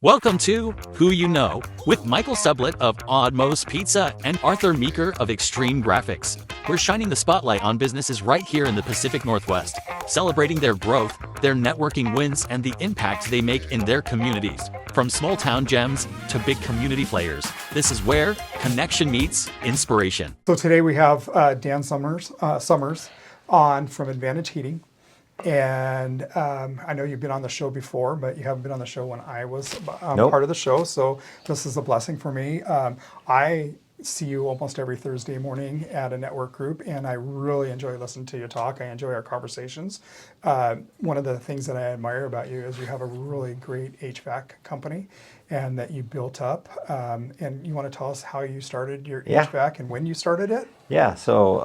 Welcome to Who You Know with Michael Sublett of Oddmost Pizza and Arthur Meeker of Extreme Graphics. We're shining the spotlight on businesses right here in the Pacific Northwest, celebrating their growth, their networking wins, and the impact they make in their communities. From small town gems to big community players, this is where connection meets inspiration. So today we have Dan Sommers on from Advantage Heating. And I know you've been on the show before, but you haven't been on the show when I was Nope. part of the show. So this is a blessing for me. I see you almost every Thursday morning at a network group, and I really enjoy listening to you talk. I enjoy our conversations. One of the things that I admire about you is you have a really great HVAC company and that you built up. And you want to tell us how you started your HVAC and when you started it? Yeah, so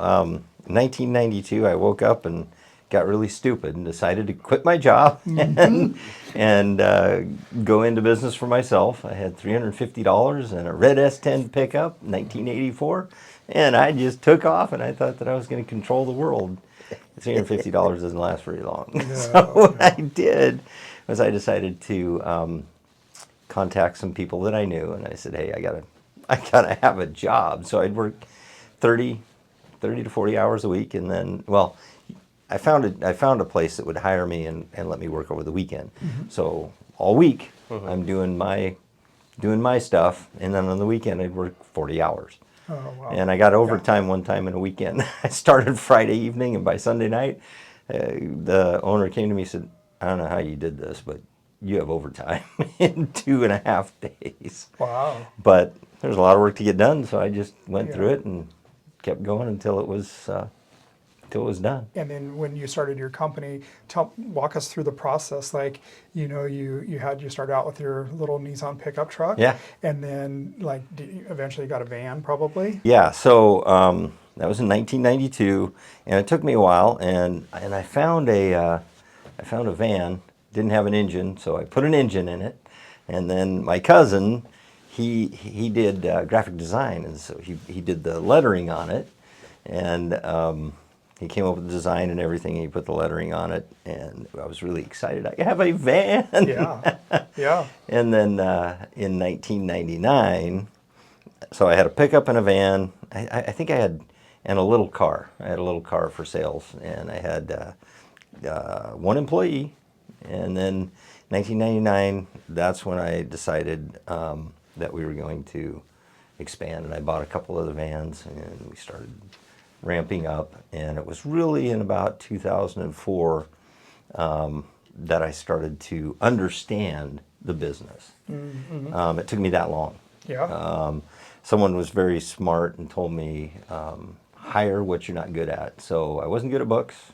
1992, I woke up and got really stupid and decided to quit my job and go into business for myself. I had $350 and a red S10 pickup, 1984, and I just took off, and I thought that I was going to control the world. $350 doesn't last very long. So what I did was I decided to contact some people that I knew, and I said, hey, I gotta have a job. So I'd work 30 to 40 hours a week, and then, well, I found a place that would hire me and let me work over the weekend. So all week I'm doing my stuff, and then on the weekend I'd work 40 hours. Oh, wow. And I got overtime one time in a weekend. I started Friday evening, and by Sunday night, the owner came to me and said, I don't know how you did this, but you have overtime in 2.5 days. Wow. But there's a lot of work to get done, so I just went through it and kept going until it was done. And then when you started your company, walk us through the process. Like, you started out with your little Nissan pickup truck. Yeah. And then you eventually got a van probably. Yeah, so that was in 1992, and it took me a while, and I found a van, didn't have an engine, so I put an engine in it, and then my cousin, he did graphic design, and so he did the lettering on it, and he came up with the design and everything, and he put the lettering on it, and I was really excited. I have a van! Yeah, yeah. And then in 1999, so I had a pickup and a van. I think I had, and a little car. I had a little car for sales, and I had one employee. And then 1999, that's when I decided that we were going to expand, and I bought a couple of the vans, and we started ramping up. And it was really in about 2004 that I started to understand the business. It took me that long. Yeah. Someone was very smart and told me, hire what you're not good at. So I wasn't good at books,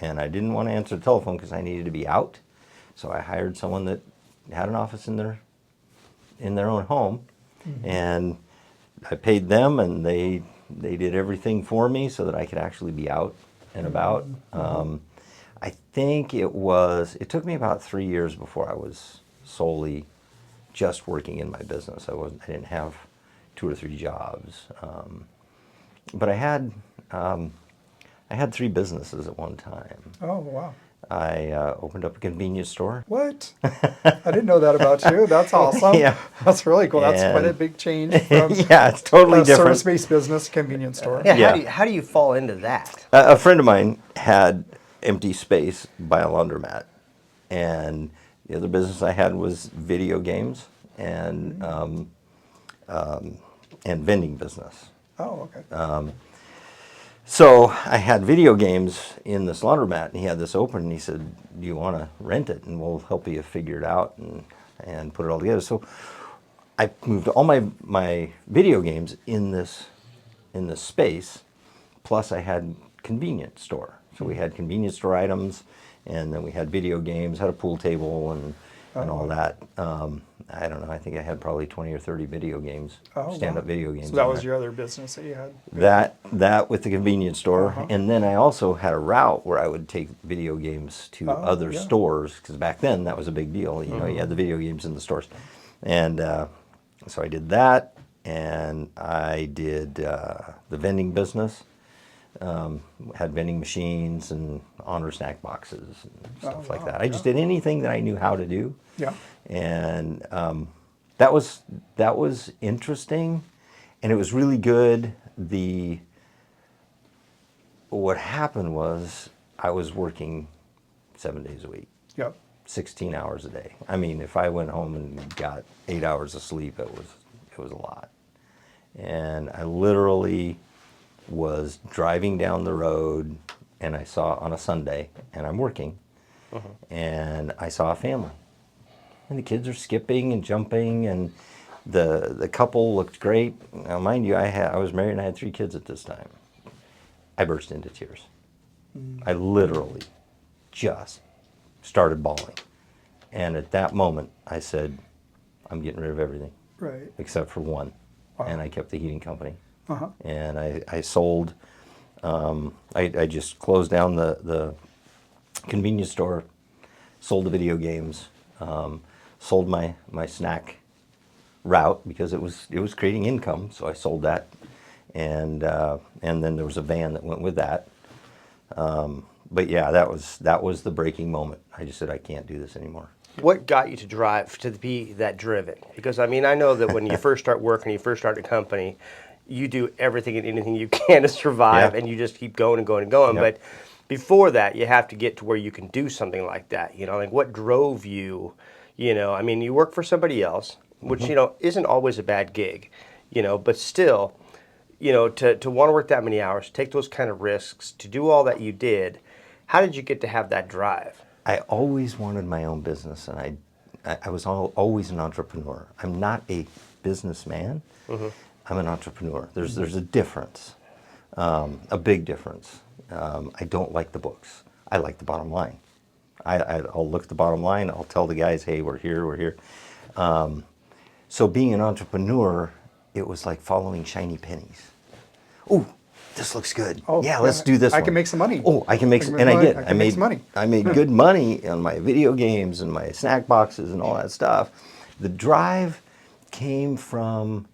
and I didn't want to answer the telephone because I needed to be out. So I hired someone that had an office in their own home, and I paid them, and they did everything for me so that I could actually be out and about. I think it took me about 3 years before I was solely just working in my business. I didn't have 2 or 3 jobs, but I had 3 businesses at one time. Oh, wow. I opened up a convenience store. What? I didn't know that about you. That's awesome. Yeah. That's really cool. That's quite a big change from Yeah, it's totally a different. service-based business convenience store. Yeah, Yeah. how do you fall into that? A friend of mine had empty space by a laundromat, and the other business I had was video games and vending business. Oh, okay. So I had video games in this laundromat, and he had this open, and he said, do you want to rent it, and we'll help you figure it out and put it all together. So I moved all my video games in this space, plus I had convenience store. So we had convenience store items, and then we had video games, had a pool table, and all that. I don't know, I think I had probably 20 or 30 video games, stand-up video games. So that in was there. your other business that you had? That with the convenience store, and then I also had a route where I would take video games to other stores, because back then that was a big deal. You know, you had the video games in the stores, and so I did that, and I did the vending business. Had vending machines and honor snack boxes and stuff like wow, that. I just did anything that I knew how to do. Yeah. And that was interesting, and it was really good. What happened was I was working 7 days a week, Yep. 16 hours a day. I mean, if I went home and got 8 hours of sleep, it was a lot. And I literally was driving down the road, and I saw on a Sunday, and I'm working, and I saw a family, and the kids are skipping and jumping, and the couple looked great. Now, mind you, I was married and I had 3 kids at this time. I burst into tears. I literally just started bawling, and at that moment, I said, "I'm getting rid of everything, Right. except for one," Wow. and I kept the heating company. Uh-huh. And I sold, I just closed down the convenience store, sold the video games, sold my snack route because it was creating income, so I sold that, and then there was a van that went with that. But yeah, that was the breaking moment. I just said, I can't do this anymore. What got you to drive to be that driven? Because I mean, I know that when you first start working, you first start a company, you do everything and anything you can to survive, Yeah. and you just keep going and going and going. Yep. But before that, you have to get to where you can do something like that. You know, like what drove you? You know, I mean, you work for somebody else, which you know isn't always a bad gig. You know, but still, you know, to want to work that many hours, take those kind of risks, to do all that you did. How did you get to have that drive? I always wanted my own business, and I was always an entrepreneur. I'm not a businessman. I'm an entrepreneur. There's a difference, a big difference. I don't like the books. I like the bottom line. I'll look at the bottom line. I'll tell the guys, hey, we're here, we're here. So being an entrepreneur, it was like following shiny pennies. Oh, this looks good. Oh, yeah, let's do this I one. can make some money. Oh, I can make some, and I did. I make some money. I made good money on my video games and my snack boxes and all that stuff. The drive came from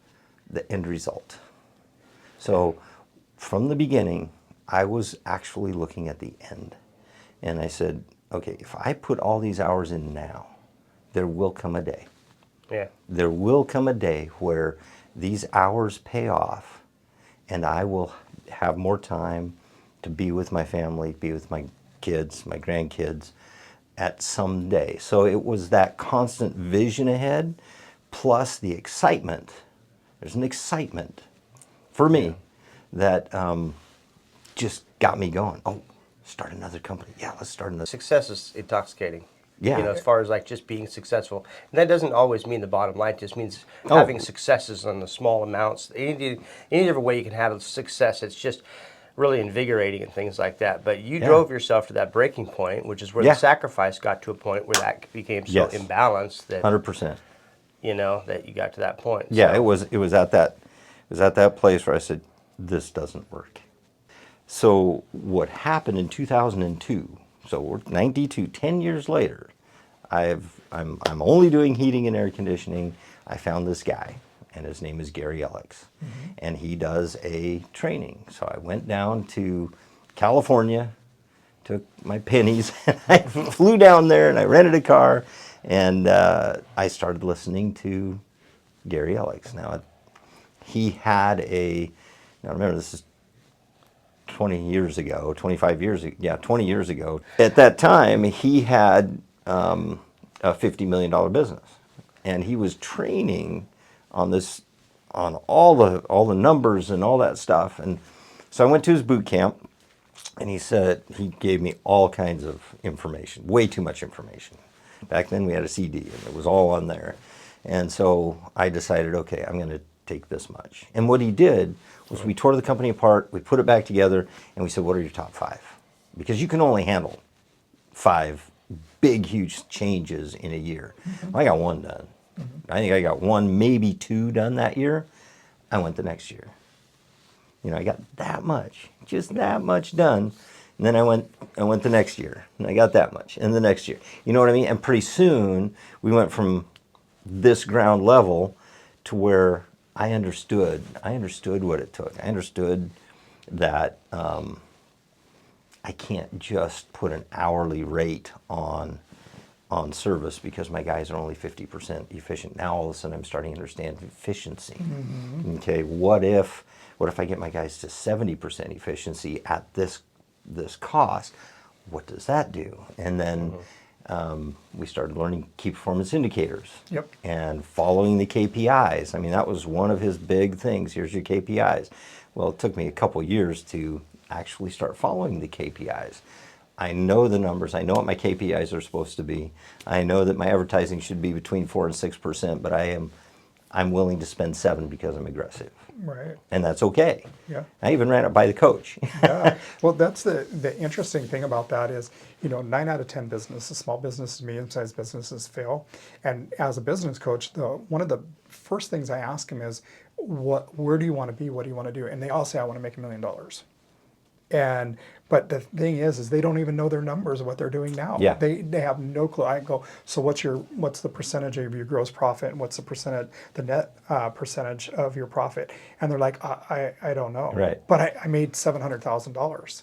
the end result. So from the beginning, I was actually looking at the end. And I said, okay, if I put all these hours in now, there will come a day. Yeah. There will come a day where these hours pay off, and I will have more time to be with my family, be with my kids, my grandkids at some day. So it was that constant vision ahead, plus the excitement. There's an excitement for me that just got me going. Oh, start another company. Yeah, let's start another. Success is intoxicating. Yeah. You know, as far as like just being successful. And that doesn't always mean the bottom line. It just means Oh. having successes on the small amounts. Any different way you can have a success, it's just really invigorating and things like that. But you Yeah. drove yourself to that breaking point, which is where Yeah. the sacrifice got to a point where that became so Yes. imbalanced that 100%. you know that you got to that point. Yeah, So- it was at that place where I said, this doesn't work. So what happened in 2002, so we're 92, 10 years later, I'm only doing heating and air conditioning. I found this guy, and his name is Gary Alex, and he does a training. So I went down to California, took my pennies, and I flew down there, and I rented a car, and I started listening to Gary Alex. Now, he had now remember, this is 20 years ago, 25 years ago, yeah, 20 years ago. At that time, he had a $50 million business, and he was training on this, on all the numbers and all that stuff. And so I went to his boot camp, and he gave me all kinds of information, way too much information. Back then we had a CD, and it was all on there. And so I decided, okay, I'm going to take this much. And what he did was we tore the company apart, we put it back together, and we said, what are your top 5? Because you can only handle 5 big, huge changes in a year. I got 1 done. I think I got 1, maybe 2 done that year. I went the next year. You know, I got that much, just that much done. And then I went the next year, and I got that much, and the next year. You know what I mean? And pretty soon, we went from this ground level to where I understood what it took. I understood that I can't just put an hourly rate on service because my guys are only 50% efficient. Now all of a sudden I'm starting to understand efficiency. Okay, what if I get my guys to 70% efficiency at this cost? What does that do? And then we started learning key performance indicators. Yep. And following the KPIs. I mean, that was one of his big things. Here's your KPIs. Well, it took me a couple years to actually start following the KPIs. I know the numbers. I know what my KPIs are supposed to be. I know that my advertising should be between 4 and 6%, but I'm willing to spend 7 because I'm aggressive. Right. And that's okay. Yeah. I even ran it by the coach. Yeah. Well, that's the interesting thing about that is, 9 out of 10 businesses, small businesses, medium-sized businesses fail. And as a business coach, one of the first things I ask them is, where do you want to be? What do you want to do? And they all say, I want to make $1 million. But the thing is they don't even know their numbers of what they're doing now. Yeah. They have no clue. I go, so what's the percentage of your gross profit, and what's the net percentage of your profit? And they're like, I don't know. Right. But I made $700,000.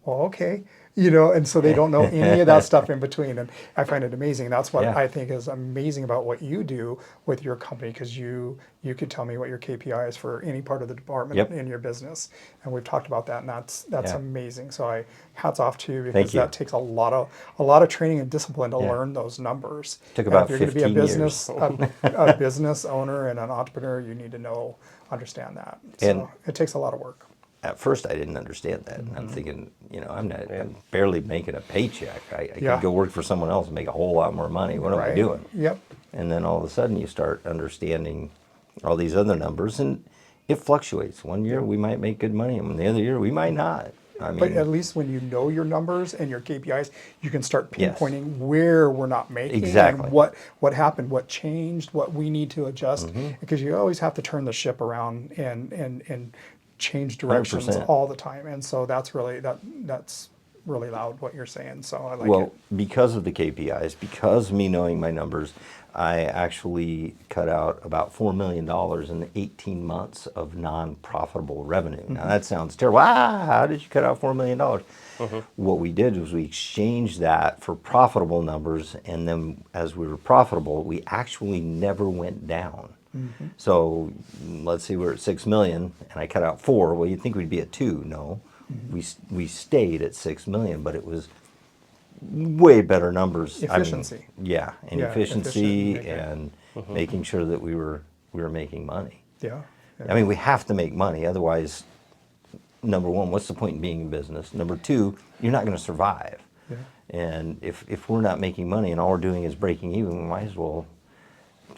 Well, okay. And so they don't know any of that stuff in between. And I find it amazing. That's what Yeah. I think is amazing about what you do with your company, because you could tell me what your KPI is for any part of the department Yep. in your business. And we've talked about that, and that's Yeah. amazing. So hats off to you, because Thank you. that takes a lot of training and discipline to Yeah. learn those numbers. Took And about if you're going to be a 15 business a business owner and an entrepreneur, you need to understand that. So And- it takes a lot of work. At first, I didn't understand that. I'm thinking, I'm barely making a paycheck. I Yeah. could go work for someone else and make a whole lot more money. What am I Right. doing? Yep. And then all of a sudden, you start understanding all these other numbers, and it fluctuates. One year we might make good money, and the other year we might not. I mean, But at least when you know your numbers and your KPIs, you can start Yes. pinpointing where we're not making Exactly. and what happened, what changed, what we need to adjust. Mm-hmm. Because you always have to turn the ship around and change directions 100%. all the time. And so that's really loud what you're saying. So I like well, it. because of the KPIs, because of me knowing my numbers, I actually cut out about $4 million in 18 months of non-profitable revenue. Now that sounds terrible. How did you cut out $4 million? What we did was we exchanged that for profitable numbers, and then as we were profitable, we actually never went down. So let's say we're at 6 million and I cut out 4. Well, you'd think we'd be at 2. No, we stayed at 6 million, but it was way better numbers. Efficiency. Yeah, efficiency efficient, and making sure that we were making money. Yeah. I mean, we have to make money, otherwise, number one, what's the point in being in business? Number two, you're not going to survive. Yeah. And if we're not making money and all we're doing is breaking even, we might as well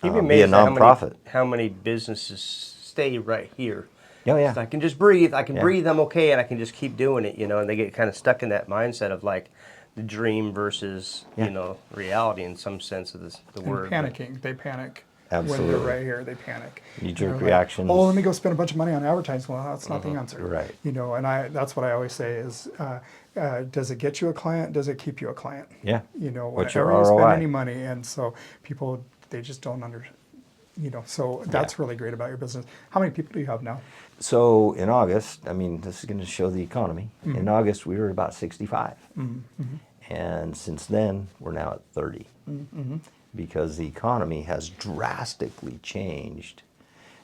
You'd be be a amazed at nonprofit. how many businesses stay right here. Oh, yeah. I can just breathe. I can Yeah. breathe. I'm okay, and I can just keep doing it. And they get kind of stuck in that mindset of like the dream versus Yeah. reality in some sense of the And word. panicking. They panic. When Absolutely. you're right here, they panic. Knee-jerk Like, reactions. oh, let me go spend a bunch of money on advertising. Well, that's not the answer. Right. And that's what I always say is, does it get you a client? Does it keep you a client? Yeah. Whenever What's your you spend ROI? any money, and so people, they just don't so that's really great about your business. How many people do you have now? So in August, I mean, this is going to show the economy. In August, we were at about 65. And since then, we're now at 30. Because the economy has drastically changed.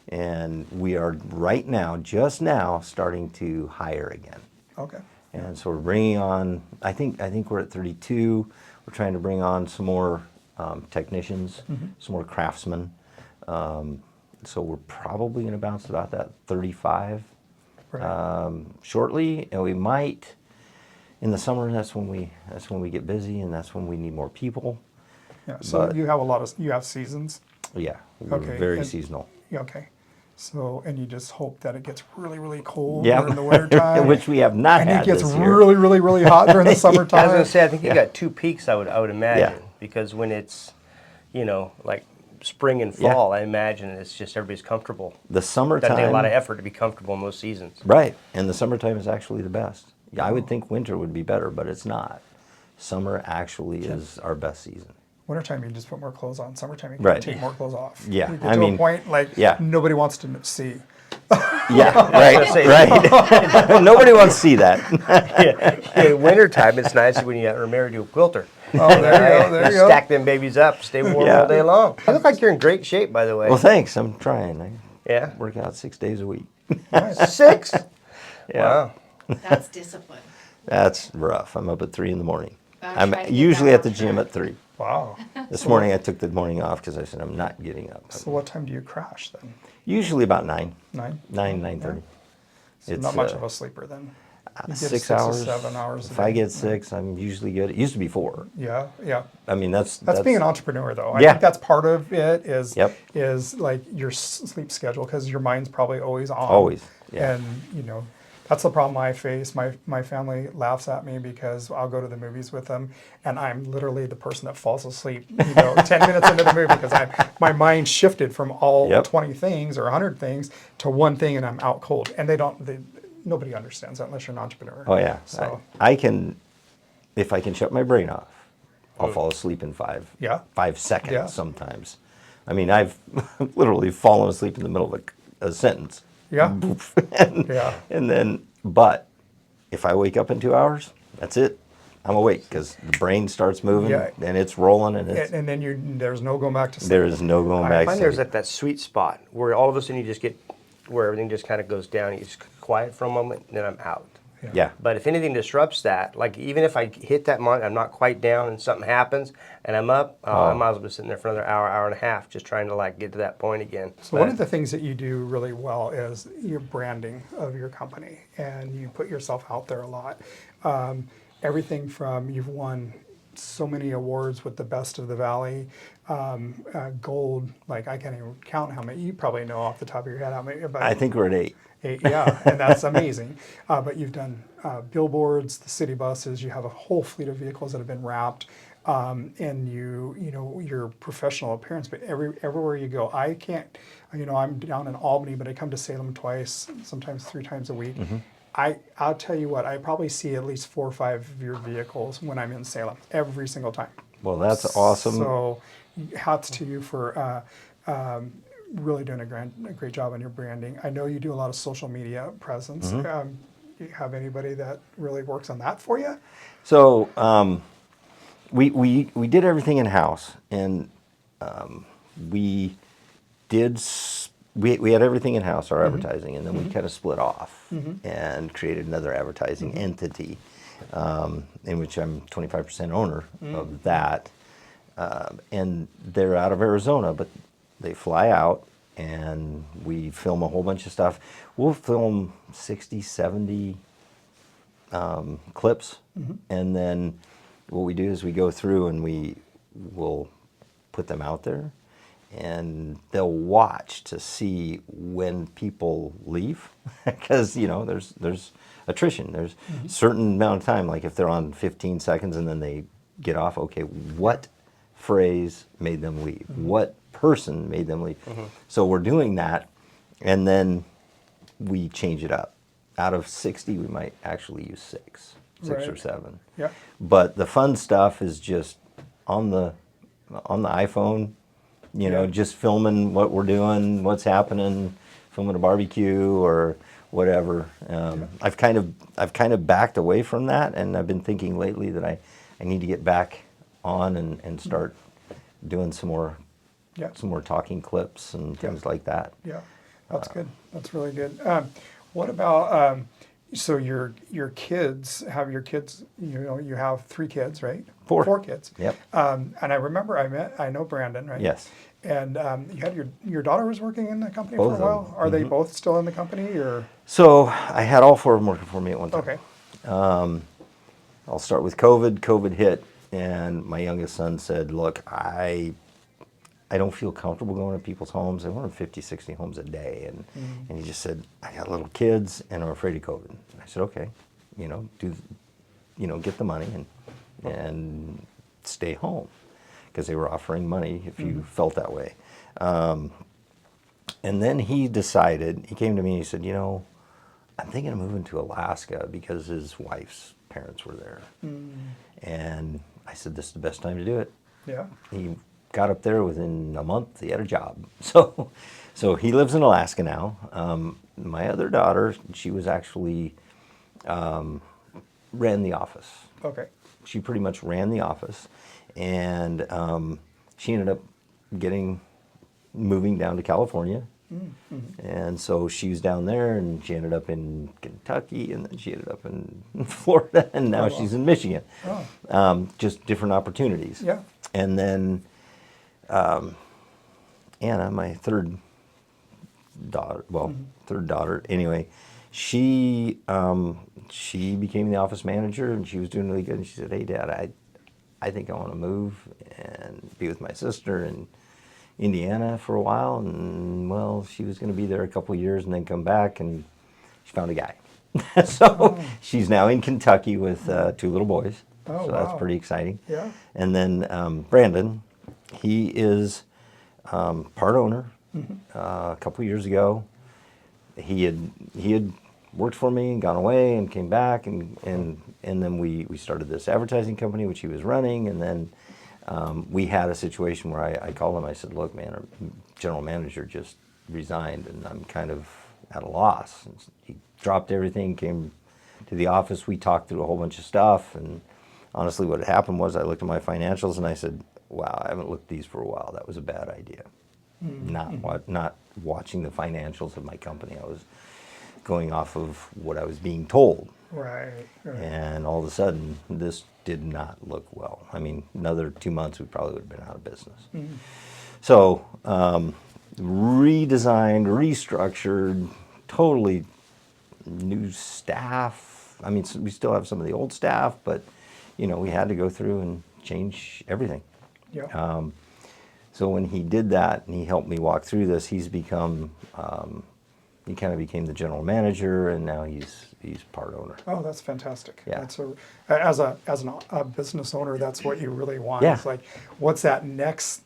And we are right now, just now, starting to hire again. Okay. And so we're bringing on, I think we're at 32. We're trying to bring on some more technicians, some more craftsmen. So we're probably going to bounce about that 35 Right. shortly, and we might in the summer. That's when we get busy, and that's when we need more people. Yeah. So but- you have you have seasons. Yeah, we're Okay, very and- seasonal. Yeah, okay. So, and you just hope that it gets really, really cold Yeah, during the winter time. which we have not and had it gets this year. really, really, really hot during the summertime. I was going to say, I think you Yeah. got 2 peaks. I would imagine Yeah. because when it's, like spring and Yeah. fall, I imagine it's just everybody's comfortable. The Doesn't summertime, take a lot of effort to be comfortable in those seasons. right? And the summertime is actually the best. Yeah, I would think winter would be better, but it's not. Summer actually is our best season. Wintertime, you can just put more clothes on. Summertime, you can Right. take more clothes off. Yeah, You get I to mean, a point like yeah. nobody wants to see. Yeah, right. Nobody wants to see that. In wintertime, it's nice when you remember to do a quilter. Oh, there you go. There you go. Stack them babies up, stay warm all day long. You look like you're in great shape, by the way. Well, thanks. I'm trying. I Yeah. work out 6 days a week. 6? Yeah. Wow. That's discipline. That's rough. I'm up at 3 in the morning. I'm trying I'm to get usually that at the on gym track. at 3. Wow. This morning I took the morning off because I said I'm not getting up. So what time do you crash then? Usually about 9, 9? 9:30. So not much of a sleeper then. You get 6 to hours. 7 hours a If I day. get 6, I'm usually good. It used to be 4. Yeah, yeah. I mean, that's That's being an entrepreneur, though. I Yeah. think that's part of it. Is Yep. is like your sleep schedule, because your mind's probably always on. Always, yeah. And that's the problem I face. My family laughs at me because I'll go to the movies with them, and I'm literally the person that falls asleep. 10 minutes into the movie because my mind shifted from all Yep. 20 things or 100 things to one thing, and I'm out cold. And nobody understands that unless you're an entrepreneur. Oh yeah. So I can, if I can shut my brain off, I'll fall asleep in 5 seconds Yeah. sometimes. I mean, I've literally fallen asleep in the middle of a sentence. yeah, Boof. and, Yeah. and then, but if I wake up in 2 hours, that's it. I'm awake because the brain starts moving Yeah. and it's rolling and it's, and then there's no going back to sleep. there is no going I back. find to there's sleep. that sweet spot where all of a sudden you just get, where everything just kind of goes down. You just quiet for a moment, and then I'm out. Yeah. But if anything disrupts that, like even if I hit that mark, I'm not quite down, and something happens, and I'm up, I might as well be sitting there for another hour, hour and a half, just trying to like get to that point again. So one of the things that you do really well is your branding of your company, and you put yourself out there a lot. Everything from, you've won so many awards with the Best of the Valley, gold, like I can't even count how many, you probably know off the top of your head how many, but I think we're at 8. yeah, and that's amazing. But you've done billboards, the city buses. You have a whole fleet of vehicles that have been wrapped, and your professional appearance. But everywhere you go, I can't. I'm down in Albany, but I come to Salem twice, sometimes 3 times a week. I'll tell you what, I probably see at least 4 or 5 of your vehicles when I'm in Salem every single time. Well, that's awesome. So, hats to you for really doing a great job on your branding. I know you do a lot of social media presence. You have anybody that really works on that for you? So we did everything in house, and we had everything in house, our advertising, and then we kind of split off and created another advertising entity, in which I'm 25% owner of that, and they're out of Arizona, but they fly out and we film a whole bunch of stuff. We'll film 60, 70 clips, and then what we do is we go through and we will put them out there, and they'll watch to see when people leave, because there's attrition. There's a certain amount of time, like if they're on 15 seconds and then they get off, okay, what phrase made them leave? What person made them leave? So we're doing that, and then we change it up. Out of 60, we might actually use 6 or Right. 7. Yeah. But the fun stuff is just on the iPhone, Yeah. just filming what we're doing, what's happening, filming a barbecue or whatever. I've kind of backed away from that, and I've been thinking lately that I need to get back on and start doing some more talking clips and things like that. Yeah, that's good. That's really good. What about so your kids? Have your kids? You have 3 kids, right? 4. 4 kids. Yep. And I remember I know Brandon, right? Yes. And you had your daughter was working in the company Both for a of while. them. Are they both still in the company, or? So I had all 4 of them working for me at one time. Okay. I'll start with COVID. COVID hit, and my youngest son said, look, I don't feel comfortable going to people's homes. I went to 50, 60 homes a day. And he just said, I got little kids and I'm afraid of COVID. And I said, okay, get the money and stay home, because they were offering money if you felt that way. And then he came to me and he said, I'm thinking of moving to Alaska because his wife's parents were there. And I said, this is the best time to do it. Yeah. He got up there within a month. He had a job. So he lives in Alaska now. My other daughter, she was actually ran the office. Okay. She pretty much ran the office, and she ended up moving down to California. And so she was down there, and she ended up in Kentucky, and then she ended up in Florida, and now she's in Michigan. Just different opportunities. Yeah. And then Anna, my third daughter, anyway, she became the office manager, and she was doing really good. And she said, "Hey, Dad, I think I want to move and be with my sister in Indiana for a while." And well, she was going to be there a couple of years and then come back, and she found a guy. So she's now in Kentucky with 2 little boys. Oh, so wow. that's pretty exciting. Yeah. And then Brandon, he is part owner. A couple of years ago, he had worked for me and gone away and came back, and then we started this advertising company which he was running, and then we had a situation where I called him. I said, "Look, man, our general manager just resigned, and I'm kind of at a loss." And he dropped everything, came to the office. We talked through a whole bunch of stuff, and honestly, what had happened was I looked at my financials and I said, "Wow, I haven't looked at these for a while. That was a bad idea." Not watching the financials of my company. I was going off of what I was being told. Right. And all of a sudden, this did not look well. I mean, another 2 months, we probably would have been out of business. So, redesigned, restructured, totally new staff. I mean, we still have some of the old staff, but, we had to go through and change everything. Yeah. So when he did that and he helped me walk through this, he's become, he kind of became the general manager, and now he's part owner. Oh, that's fantastic. Yeah. That's as a business owner, that's what you really want. Yeah. It's like, what's that next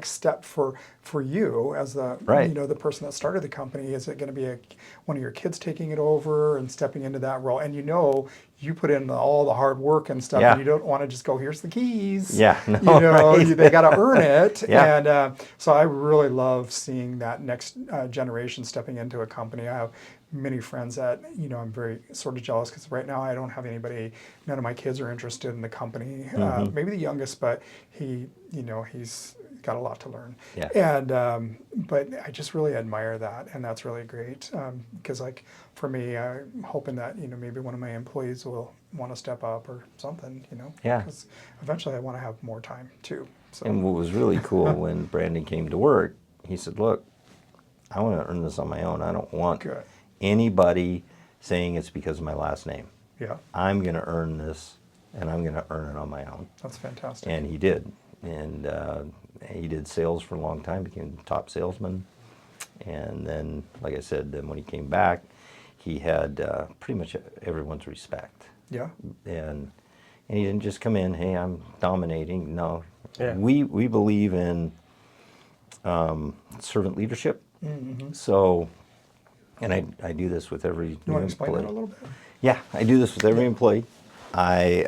step for you as the Right. the person that started the company? Is it going to be one of your kids taking it over and stepping into that role? And you put in all the hard work and stuff, Yeah. and you don't want to just go, "Here's the keys." Yeah, no, right. They got to earn it. Yeah. And so I really love seeing that next generation stepping into a company. I have many friends that I'm very sort of jealous, because right now I don't have anybody. None of my kids are interested in the company. Maybe the youngest, but he's got a lot to learn. Yeah. And but I just really admire that, and that's really great, because like for me, I'm hoping that maybe one of my employees will want to step up or something. Yeah. Because eventually I want to have more time too. So And what was really cool when Brandon came to work, he said, "Look, I want to earn this on my own. I don't want Good. anybody saying it's because of my last name. Yeah, I'm going to earn this, and I'm going to earn it on my own." that's fantastic. And he did. And he did sales for a long time, became the top salesman. And then, like I said, then when he came back, he had pretty much everyone's respect. Yeah. And he didn't just come in, "Hey, I'm dominating." No. Yeah. We believe in servant leadership. So, and I do this with every You new want to explain that employee. a little bit? Yeah, I do this with every employee. I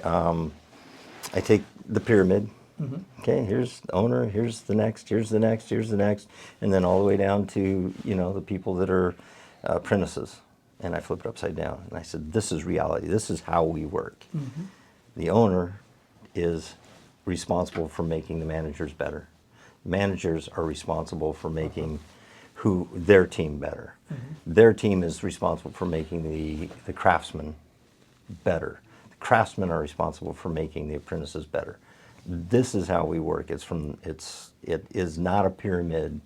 take the pyramid. Okay, here's the owner, here's the next, here's the next, here's the next, and then all the way down to the people that are apprentices. And I flip it upside down, and I said, "This is reality. This is how we work." The owner is responsible for making the managers better. Managers are responsible for making their team better. Their team is responsible for making the craftsmen better. The craftsmen are responsible for making the apprentices better. This is how we work. It is not a pyramid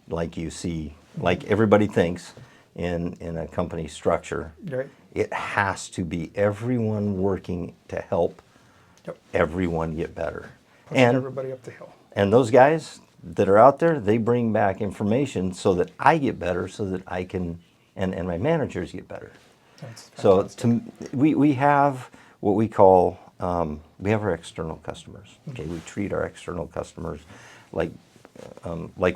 like you see, like everybody thinks in a company structure. Right. It has to be everyone working to help Yep. everyone get better. Pushing And everybody up the hill. and those guys that are out there, they bring back information so that I get better, so that I can, and my managers get better. That's So fantastic. we have what we call, we have our external customers. Okay, we treat our external customers like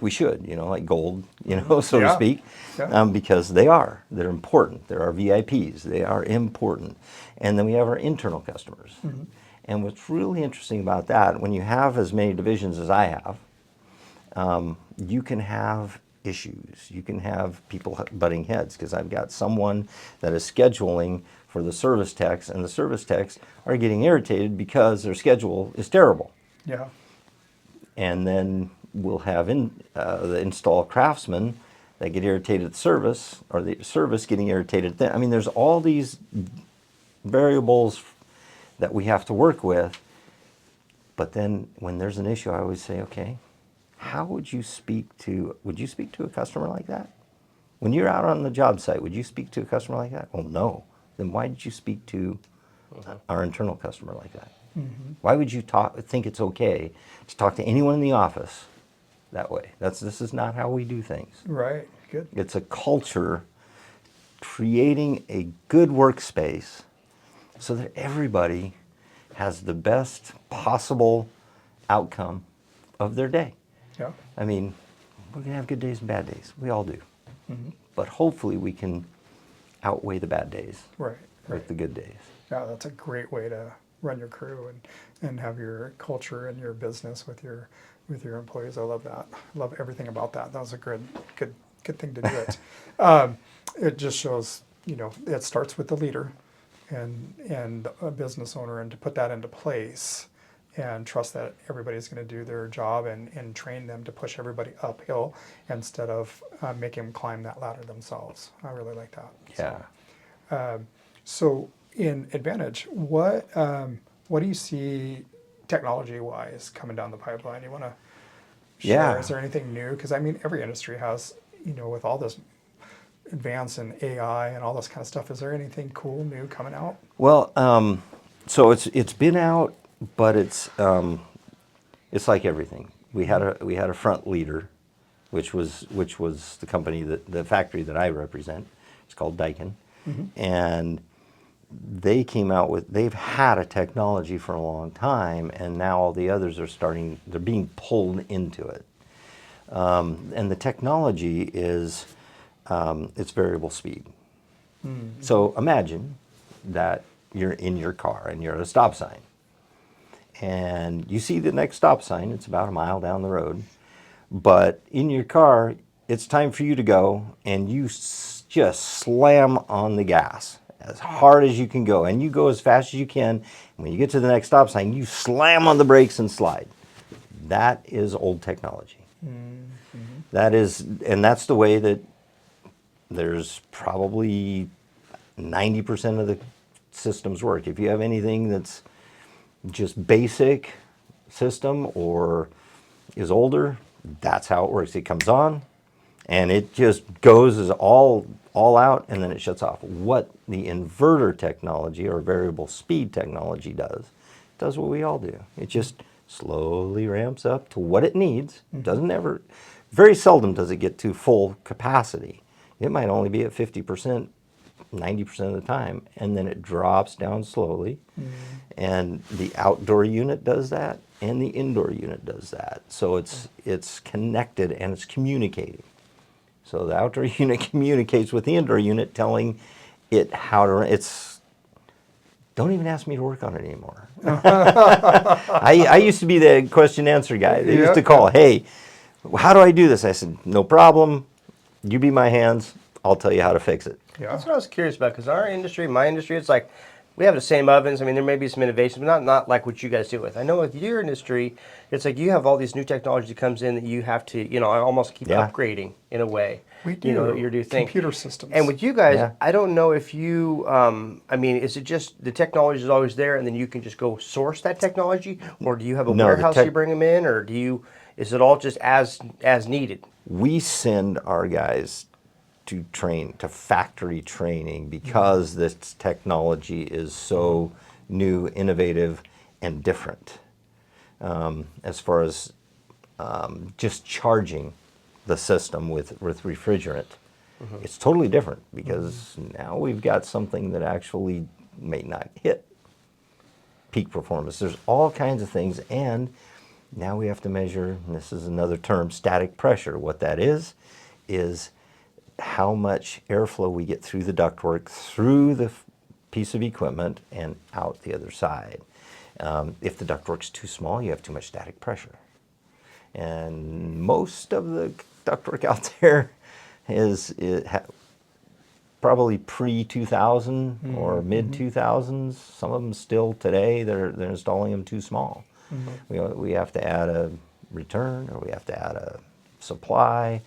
we should, like gold, so to Yeah. speak, Yeah. because they're important. They're our VIPs. They are important. And then we have our internal customers. And what's really interesting about that, when you have as many divisions as I have, you can have issues. You can have people butting heads, because I've got someone that is scheduling for the service techs, and the service techs are getting irritated because their schedule is terrible. Yeah. And then we'll have the install craftsmen that get irritated at service, or the service getting irritated at them. I mean, there's all these variables that we have to work with. But then when there's an issue, I always say, okay, how would you speak to a customer like that? When you're out on the job site, would you speak to a customer like that? Well, no. Then why did you speak to our internal customer like that? Why would you think it's okay to talk to anyone in the office that way? This is not how we do things. Right. Good. It's a culture, creating a good workspace so that everybody has the best possible outcome of their day. Yeah. I mean, we're going to have good days and bad days. We all do. But hopefully we can outweigh the bad days Right. with the good days. Yeah, that's a great way to run your crew and have your culture and your business with your employees. I love that. I love everything about that. That was a good thing to do it. It just shows, it starts with the leader and a business owner, and to put that into place and trust that everybody's going to do their job, and train them to push everybody uphill instead of making them climb that ladder themselves. I really like that. Yeah. So in Advantage, what do you see technology-wise coming down the pipeline? You want to share? Yeah. Is there anything new? Because I mean, every industry has, with all this advance in AI and all this kind of stuff. Is there anything cool new coming out? Well, so it's been out, but it's like everything. We had a front leader, which was the company the factory that I represent. It's called Daikin, and they've had a technology for a long time, and now all the others they're being pulled into it. And the technology is, it's variable speed. So imagine that you're in your car and you're at a stop sign, and you see the next stop sign. It's about a mile down the road, but in your car, it's time for you to go, and you just slam on the gas as hard as you can go, and you go as fast as you can. And when you get to the next stop sign, you slam on the brakes and slide. That is old technology. And that's the way that there's probably 90% of the systems work. If you have anything that's just basic system or is older, that's how it works. It comes on and it just goes as all out, and then it shuts off. What the inverter technology or variable speed technology does what we all do. It just slowly ramps up to what it needs. Very seldom does it get to full capacity. It might only be at 50%, 90% of the time, and then it drops down slowly. And the outdoor unit does that, and the indoor unit does that. So it's connected and it's communicating. So the outdoor unit communicates with the indoor unit, telling it how to run. Don't even ask me to work on it anymore. I used to be the question answer guy. They used to call, hey, how do I do this? I said, no problem. You be my hands. I'll tell you how to fix it. Yeah. That's what I was curious about, because my industry, it's like we have the same ovens. I mean, there may be some innovations, but not like what you guys deal with. I know with your industry, it's like you have all these new technology that comes in that you have to, almost keep upgrading in a way. We do. Your new thing. Computer systems. And with you guys, I don't know if you, is it just the technology is always there and then you can just go source that technology? Or do you have a warehouse you bring them in? Or is it all just as needed? We send our guys to factory training, because this technology is so new, innovative, and different. As far as just charging the system with refrigerant, it's totally different, because now we've got something that actually may not hit peak performance. There's all kinds of things, and now we have to measure, and this is another term, static pressure. What that is how much airflow we get through the ductwork, through the piece of equipment, and out the other side. If the ductwork's too small, you have too much static pressure. And most of the ductwork out there is probably pre-2000 or mid-2000s. Some of them still today, they're installing them too small. We have to add a return, or we have to add a supply,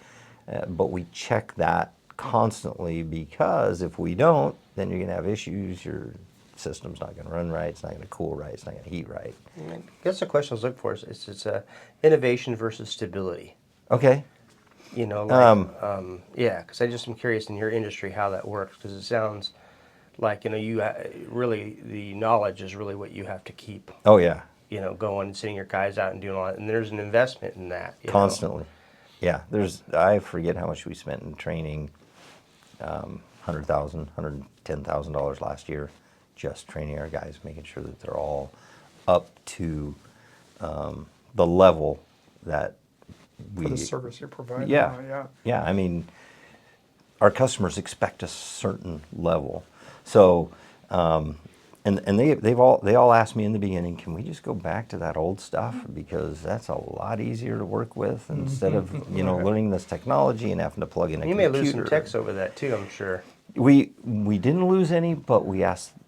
but we check that constantly, because if we don't, then you're going to have issues. Your system's not going to run right, it's not going to cool right, it's not going to heat right. I guess the question I was looking for is it's innovation versus stability. Okay. You know, like, yeah, because I just am curious in your industry how that works, because it sounds like, you know, you really, the knowledge is really what you have to keep. Oh yeah. You know, going and sending your guys out and doing all that, and there's an investment in that. Constantly. Yeah, I forget how much we spent in training, $100,000, $110,000 last year, just training our guys, making sure that they're all up to the level that For the service you're providing. yeah. Yeah, I mean, our customers expect a certain level. So, and they all asked me in the beginning, can we just go back to that old stuff, because that's a lot easier to work with instead of learning this technology and having to plug in a computer. You may lose some techs over that too, I'm sure. We didn't lose any, but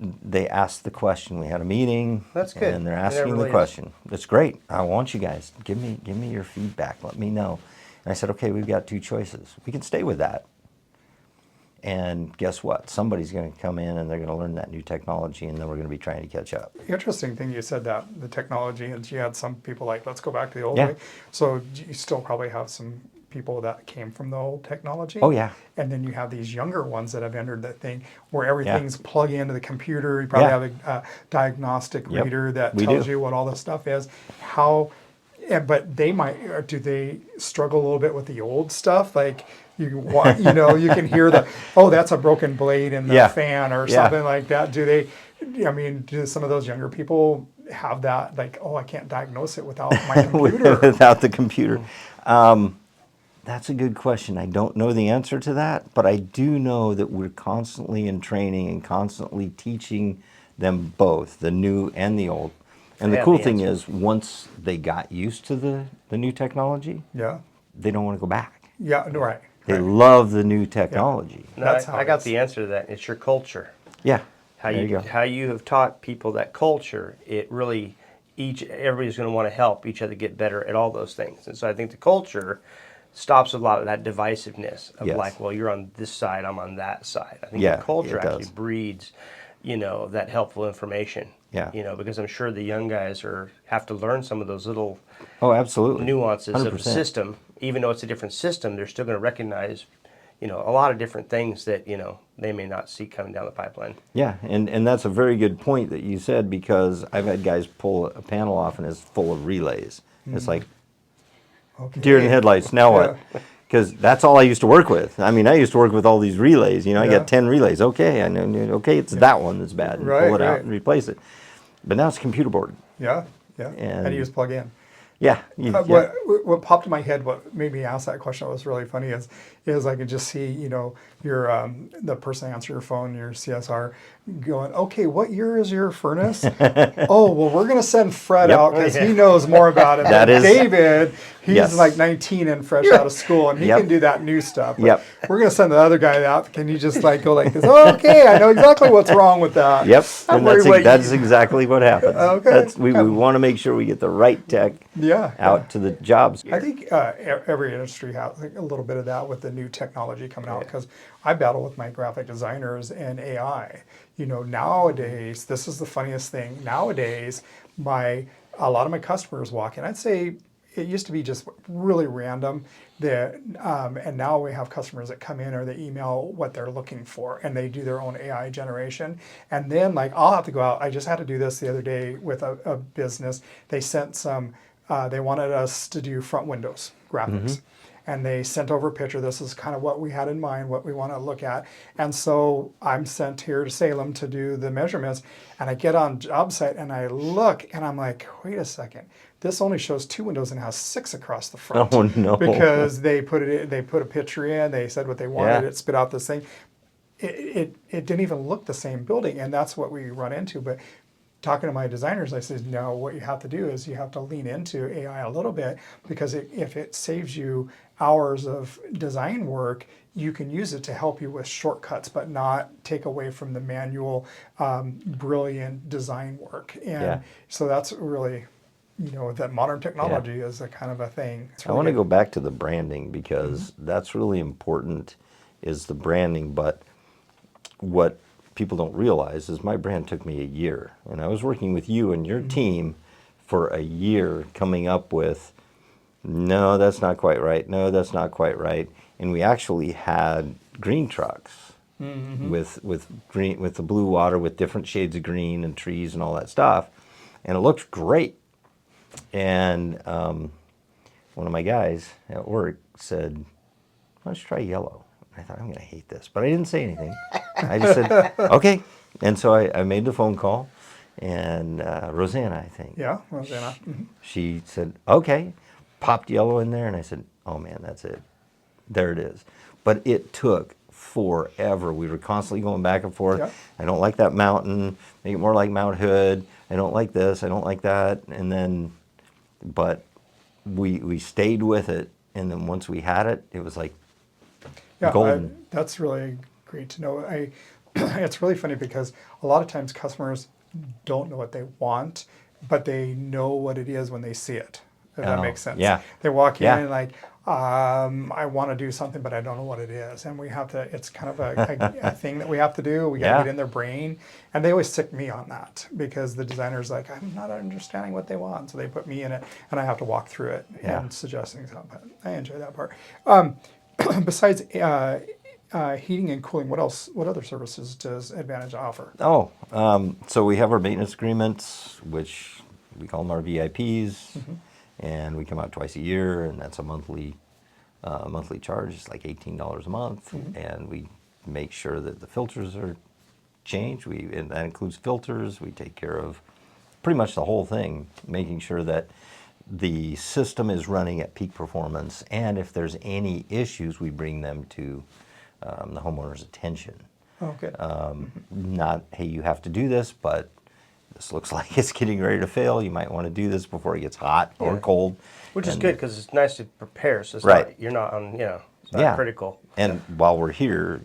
they asked the question. We had a meeting. That's good. And they're asking really the question. It's great. I want you guys, give me your feedback. Let me know. And I said, okay, we've got two choices. We can stay with that. And guess what? Somebody's going to come in and they're going to learn that new technology, and then we're going to be trying to catch up. Interesting thing you said, that the technology, and you had some people like, let's go back to the old Yeah. way. So you still probably have some people that came from the old technology. Oh, yeah. And then you have these younger ones that have entered that thing where everything's plugged into the computer. You probably Yeah. have a diagnostic Yep, reader that we tells do. you what all this stuff is. But they might, or do they struggle a little bit with the old stuff? Like you can hear that's a broken blade in the Yeah. fan or Yeah. something like that. Do some of those younger people have that, like, I can't diagnose it without my computer? Without the computer. That's a good question. I don't know the answer to that, but I do know that we're constantly in training and constantly teaching them both, the new and the old. And the cool thing is, once they got used to the new technology, Yeah. they don't want to go back. Yeah, right. They love the new technology. No, That's how I it got is. the answer to that. It's your culture. Yeah. How there you go. how you have taught people that culture, it really, everybody's going to want to help each other get better at all those things. And so I think the culture stops a lot of that divisiveness of Yes. like, well, you're on this side, I'm on that side. I think Yeah, the culture it does. actually breeds, that helpful information. Yeah. Because I'm sure the young guys have to learn some of those little Oh, absolutely. nuances of the 100%. system. Even though it's a different system, they're still going to recognize, a lot of different things that, they may not see coming down the pipeline. Yeah, and that's a very good point that you said, because I've had guys pull a panel off and it's full of relays. It's like, Okay. deer in the headlights, now what? Because that's all I used to work with. I mean, I used to work with all these relays. I Yeah. got 10 relays. Okay, I know. Okay, it's that one that's bad. And Right, pull it out right. and replace it. But now it's a computer board. Yeah. And you just plug in. Yeah. What popped in my head, what made me ask that question, what was really funny is I could just see, your the person answering your phone, your CSR, going, okay, what year is your furnace? Oh, well, we're going to send Fred Yep. out because he knows more about it That than is- David. He's Yes. like 19 and fresh out of school, and he Yep. can do that new stuff. But Yep. We're going to send the other guy out. Can you just go like this? Oh, okay, I know exactly what's wrong with that. Yep. I'm And worried what that's exactly what happens. Okay. We want to make sure we get the right tech out to the jobs. I think every industry has a little bit of that with the new technology coming out, because I battle with my graphic designers and AI. Nowadays, this is the funniest thing. Nowadays, a lot of my customers walk in. I'd say it used to be just really random. And now we have customers that come in or they email what they're looking for, and they do their own AI generation. And then I'll have to go out. I just had to do this the other day with a business. They sent they wanted us to do front windows graphics. And they sent over a picture. This is kind of what we had in mind, what we want to look at. And so I'm sent here to Salem to do the measurements. And I get on job site and I look and I'm like, wait a second. This only shows 2 windows and has 6 across the front. Oh, no. Because they put a picture in. They said what they wanted. Yeah. It spit out this thing. It didn't even look the same building, and that's what we run into. But talking to my designers, I said, no, what you have to do is you have to lean into AI a little bit, because if it saves you hours of design work, you can use it to help you with shortcuts, but not take away from the manual, brilliant design work. And Yeah. so that's really, that modern technology is a kind of a thing. It's I really want to good. go back to the branding, because that's really important, is the branding. But what people don't realize is my brand took me a year, and I was working with you and your team for a year coming up with, no, that's not quite right. No, that's not quite right. And we actually had green trucks with green, with the blue water, with different shades of green and trees and all that stuff, and it looked great. And one of my guys at work said, "Why don't you try yellow?" I thought, I'm going to hate this, but I didn't say anything. I just said, okay. And so I made the phone call, and Rosanna, I think, Yeah, Rosanna. she said, okay, popped yellow in there, and I said, oh man, that's it. There it is. But it took forever. We were constantly going back and forth. Yeah. I don't like that mountain. Make it more like Mount Hood. I don't like this. I don't like that. And then, but we stayed with it. And then once we had it, it was like Yeah, golden. that's really great to know. It's really funny because a lot of times customers don't know what they want, but they know what it is when they see it. If that Oh, makes sense. yeah. They walk in Yeah. and like, I want to do something, but I don't know what it is, and we have to. It's kind of a thing that we have to do. We got to Yeah. get in their brain, and they always tick me on that because the designer's like, I'm not understanding what they want, so they put me in it, and I have to walk through it Yeah. and suggest things. But I enjoy that part. Besides heating and cooling, what else? What other services does Advantage offer? Oh, so we have our maintenance agreements, which we call them our VIPs, and we come out twice a year, and that's a monthly charge. It's like $18 a month, and we make sure that the filters are changed. And that includes filters. We take care of pretty much the whole thing, making sure that the system is running at peak performance, and if there's any issues, we bring them to the homeowner's attention. Oh, good. Not, hey, you have to do this, but this looks like it's getting ready to fail. You might want to do this before it gets hot or Yeah. cold. Which is And- good because it's nice to prepare. So it's Right. not, you're not on, it's not Yeah. critical. And while we're here,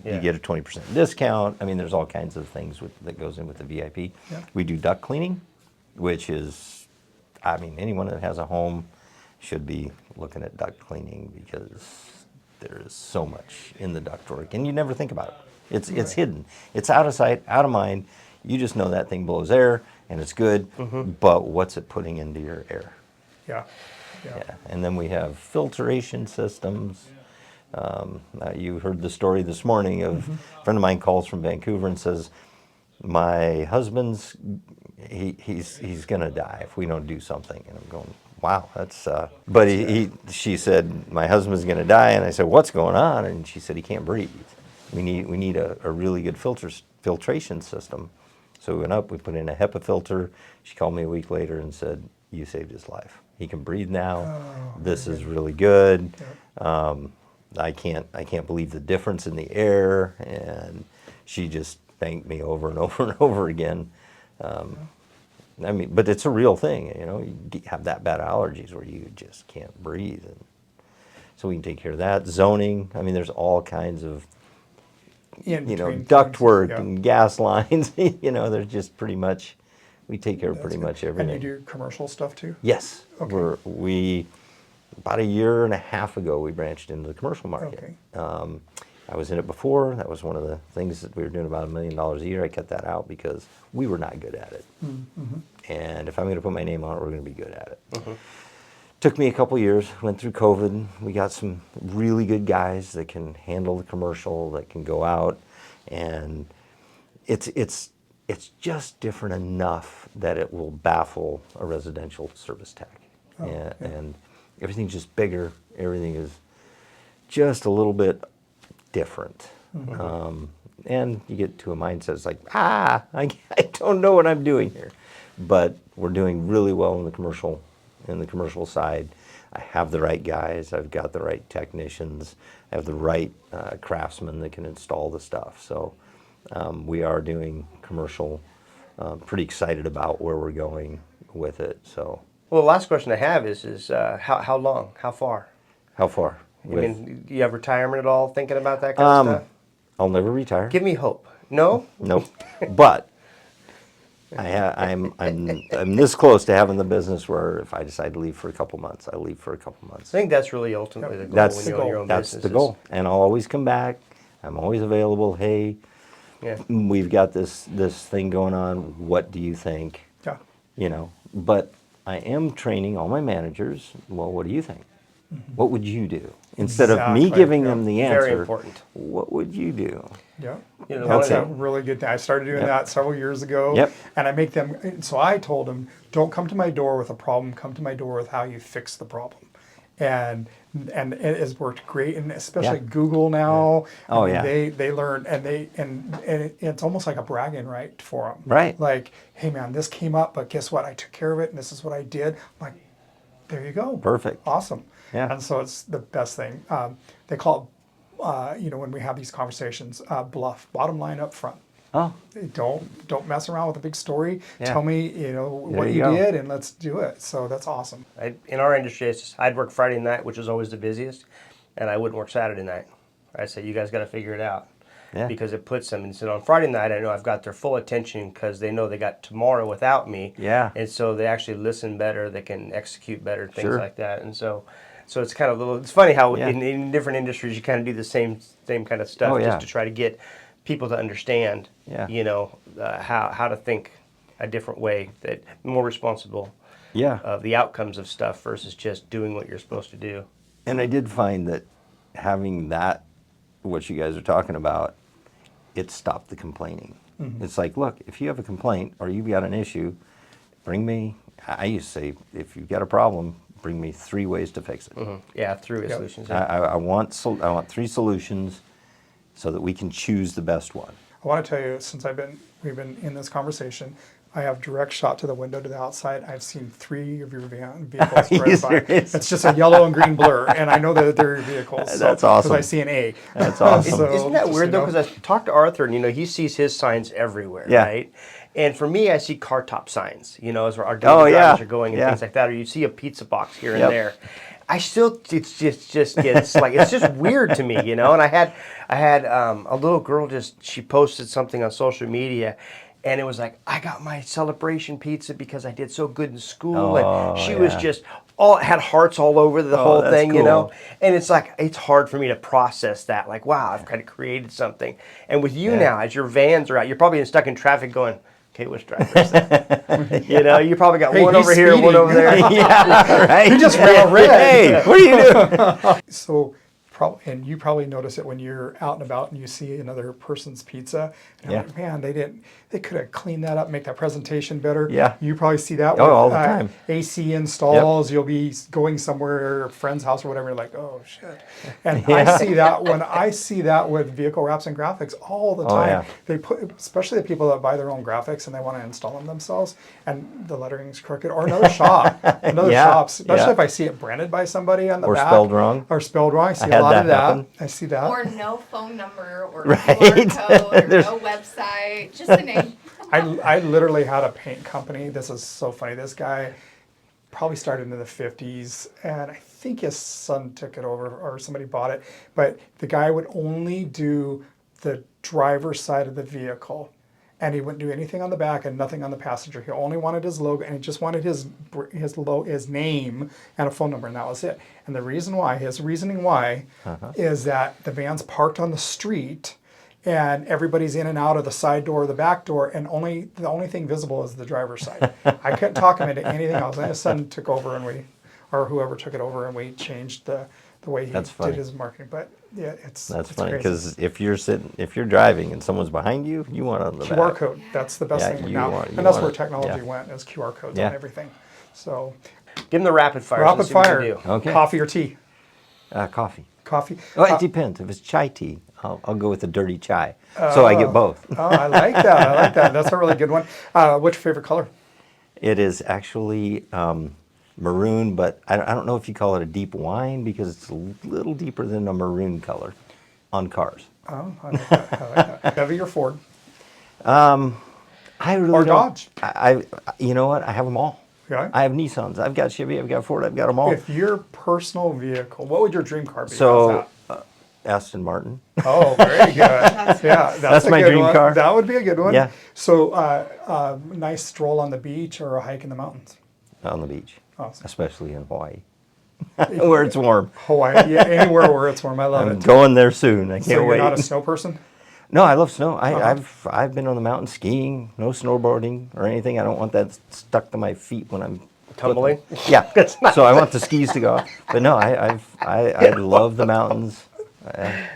you Yeah. get a 20% discount. I mean, there's all kinds of things that goes in with the VIP. Yeah. We do duct cleaning, which is, I mean, anyone that has a home should be looking at duct cleaning, because there is so much in the ductwork, and you never think about it. It's hidden. It's out of sight, out of mind. You just know that thing blows air, and it's good, but what's it putting into your air? Yeah. Yeah, and then we have filtration systems. You heard the story this morning of a friend of mine calls from Vancouver and says, my husband's, he's gonna die if we don't do something. And I'm going, wow, that's, but she said, my husband's gonna die. And I said, what's going on? And she said, he can't breathe. We need a really good filtration system. So we went up, we put in a HEPA filter. She called me a week later and said, you saved his life. He can breathe now. Oh, This is really good. Yep. I can't believe the difference in the air. And she just thanked me over and over and over again. I mean, but it's a real thing, you have that bad allergies where you just can't breathe. And so we can take care of that. Zoning, I mean, there's all kinds of, In between ductwork things, yeah. and gas lines, there's just pretty much, we take care of That's pretty good. much everything. And you do commercial stuff too? Yes. Okay. We about a year and a half ago, we branched into the commercial market. Okay. I was in it before. That was one of the things that we were doing about $1 million a year. I cut that out because we were not good at it. And if I'm going to put my name on it, we're going to be good at it. Took me a couple years, went through COVID. We got some really good guys that can handle the commercial, that can go out, and it's just different enough that it will baffle a residential service tech. And everything's just bigger. Everything is just a little bit different. And you get to a mindset, it's like, I don't know what I'm doing here. But we're doing really well in the commercial side. I have the right guys, I've got the right technicians, I have the right craftsmen that can install the stuff. So we are doing commercial pretty excited about where we're going with it. So, Well, the last question I have is how long, how far? how far? I mean, do you have retirement at all? Thinking about that kind of stuff? I'll never retire. Give me hope. No? Nope. But I'm this close to having the business where if I decide to leave for a couple months, I leave for a couple months. I think that's really ultimately the goal That's when the you own goal. your own That's business. the goal. And I'll always come back. I'm always available. Hey, Yeah. we've got this thing going on. What do you think? Yeah. You know, but I am training all my managers. Well, what do you think? What would you do? Instead of me Exactly. giving Yeah. them the Very answer, important. what would you do? Yeah. You know, That's one a of the- really good thing. I started doing Yep. that several years ago. Yep. And I make them, so I told them, don't come to my door with a problem, come to my door with how you fix the problem. And it has worked great, and especially Yeah. Google now. Oh, I mean, yeah. They learn, and it's almost like a bragging right for them. Right. Like, hey man, this came up, but guess what? I took care of it, and this is what I did. I'm like, there you go. Perfect. Awesome. Yeah. And so it's the best thing. They call it, when we have these conversations, bluff, bottom line up front. Oh, Don't mess around with a big story. Yeah. Tell me, what you you go. did, and let's do it. So that's awesome. In our industry, I'd work Friday night, which is always the busiest, and I wouldn't work Saturday night. I said, you guys got to figure it out. Yeah. Because it puts them, and so on Friday night, I know I've got their full attention because they know they got tomorrow without me. Yeah. And so they actually listen better, they can execute better, things Sure. like that. And so it's kind of it's funny how Yeah. in different industries you kind of do the same kind of stuff Oh, yeah. just to try to get people to understand, Yeah. how to think a different way, that more responsible yeah. of the outcomes of stuff versus just doing what you're supposed to do. And I did find that having that, what you guys are talking about, it stopped the complaining. It's like, look, if you have a complaint or you've got an issue, bring me, I used to say, if you've got a problem, bring me 3 ways to fix it. Yeah, through Yep. solutions. I want 3 solutions so that we can choose the best one. I want to tell you, since we've been in this conversation, I have direct shot to the window to the outside. I've seen 3 of your vehicles Are you drive by. serious? It's just a yellow and green blur, and I know that they're your vehicles. So, That's awesome. Because I see an A. That's awesome. So, Isn't that just, weird though? Because I talked to Arthur, and he sees his signs everywhere, Yeah. right? And for me, I see car top signs, as where our Oh, delivery yeah. drivers are going and Yeah. things like that, or you see a pizza box here and Yep. there. I still, it's just gets like it's just weird to me, And I had a little girl she posted something on social media. And it was like, I got my celebration pizza because I did so good in school. And she was yeah. just had hearts all over the whole that's thing, cool. And it's like, it's hard for me to process that. Like, wow, I've kind of created something. And with you now, as your vans are out, you're probably stuck in traffic going, okay, which driver is that? You probably got Hey, one he's over here, one speeding. over there. Yeah, right? He just ran red. Hey, what are you doing? So, and you probably notice it when you're out and about and you see another person's pizza. And Yeah. you're like, man, they could have cleaned that up, make that presentation better. Yeah. You probably see that Oh, with all the time. AC installs. You'll be going somewhere, a friend's house or whatever. You're like, oh shit. And Yeah. I see that with vehicle wraps and graphics all the Oh, time. yeah. They put, especially the people that buy their own graphics and they want to install them themselves, and the lettering's crooked, or another shop, Yeah. shops, especially Yeah. if I see it branded by somebody on the Or back, spelled wrong. or spelled wrong. I see had a lot that of that. happen. I see that. Or no phone number, or Right. QR code, or no website, just the name. I literally had a paint company. This is so funny. This guy probably started in the 50s, and I think his son took it over or somebody bought it. But the guy would only do the driver's side of the vehicle, and he wouldn't do anything on the back and nothing on the passenger. He only wanted his logo, and he just wanted his name and a phone number, and that was it. And his reasoning why, is that the van's parked on the street, and everybody's in and out of the side door or the back door, and the only thing visible is the driver's side. I couldn't talk him into anything else. And his son took over, or whoever took it over, and we changed the way he That's did funny. his marketing. But yeah, it's That's it's funny crazy. because if you're driving and someone's behind you, you want it on the QR back. code. That's the best Yeah, thing you now, want- you and that's want where it. technology Yeah. went, is QR codes Yeah. on everything. So Give them the rapid fire. rapid Let's see what fire, they do. Okay. coffee or tea? Coffee. Coffee. Well, it depends. If it's chai tea, I'll go with the dirty chai. So I get both. Oh, I like that. I like that. That's a really good one. What's your favorite color? It is actually maroon, but I don't know if you call it a deep wine because it's a little deeper than a maroon color on cars. Oh, I like that. I like that. Chevy or Ford? I really or don't. Dodge? You know what? I have them all. Yeah. I have Nissans. I've got Chevy. I've got Ford. I've got them all. If your personal vehicle, what would your dream car be? So, How's Aston Martin. that? Oh, very good. Yeah, That's a my good dream one. car. That would be a good one. Yeah. So, nice stroll on the beach or a hike in the mountains. On the beach, Awesome. especially in Hawaii, where it's warm. Hawaii, yeah, anywhere where it's warm. I love I'm it. going there soon. I can't So you're wait. not a snow person? No, I love snow. Uh-huh. I've been on the mountain skiing, no snowboarding or anything. I don't want that stuck to my feet when I'm Tumbling? Yeah. So I want the skis to go off. But no, I love the mountains.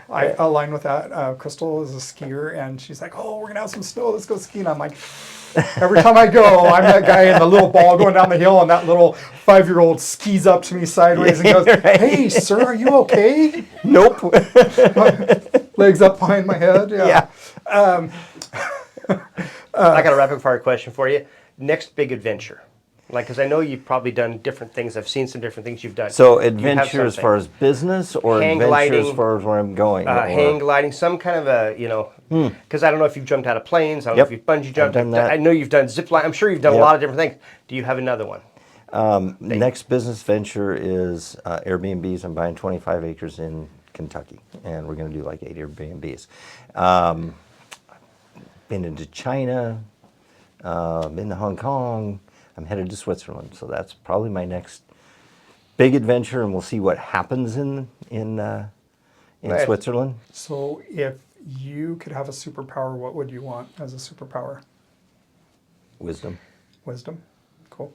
I align with that. Crystal is a skier, and she's like, "Oh, we're gonna have some snow. Let's go skiing." I'm like, every time I go, I'm that guy in the little ball going down the hill, and that little 5-year-old skis up to me sideways and goes, Right. "Hey, sir, are you okay?" Nope. Legs up behind my head. Yeah. Yeah. I got a rapid fire question for you. Next big adventure. Like, because I know you've probably done different things. I've seen some different things you've done. So You have adventure as something. far as business or Hang adventure gliding, as far as where I'm going? Hang gliding, some kind of a, because I don't know if you've jumped out of planes. I don't know if Yep. you've bungee jumped. done that. I know you've done zip line. I'm sure you've done a Yep. lot of different things. Do you have another one? Next business venture is Airbnbs. I'm buying 25 acres in Kentucky, and we're going to do like 8 Airbnbs. Been into China, been to Hong Kong. I'm headed to Switzerland, so that's probably my next big adventure, and we'll see what happens in Nice. Switzerland. So, if you could have a superpower, what would you want as a superpower? Wisdom. Wisdom. Cool.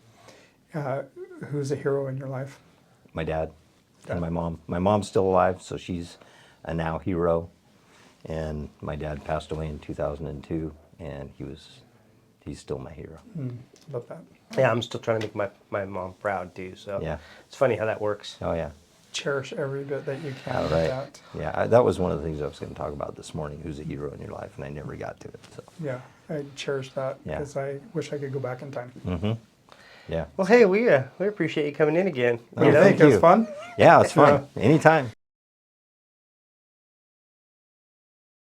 Who's a hero in your life? My dad Dad. and my mom. My mom's still alive, so she's a now hero. And my dad passed away in 2002, and he's still my hero. Love that. Yeah, I'm still trying to make my mom proud too. So Yeah. it's funny how that works. Oh yeah. Cherish every bit that you can. All with right. That. Yeah, that was one of the things I was going to talk about this morning. Who's a hero in your life? And I never got to it. So Yeah, I cherish that Yeah. because I wish I could go back in time. yeah. Well, hey, we appreciate you coming in again. Oh, You know? thank It was you. fun. Yeah, it's fun. Anytime.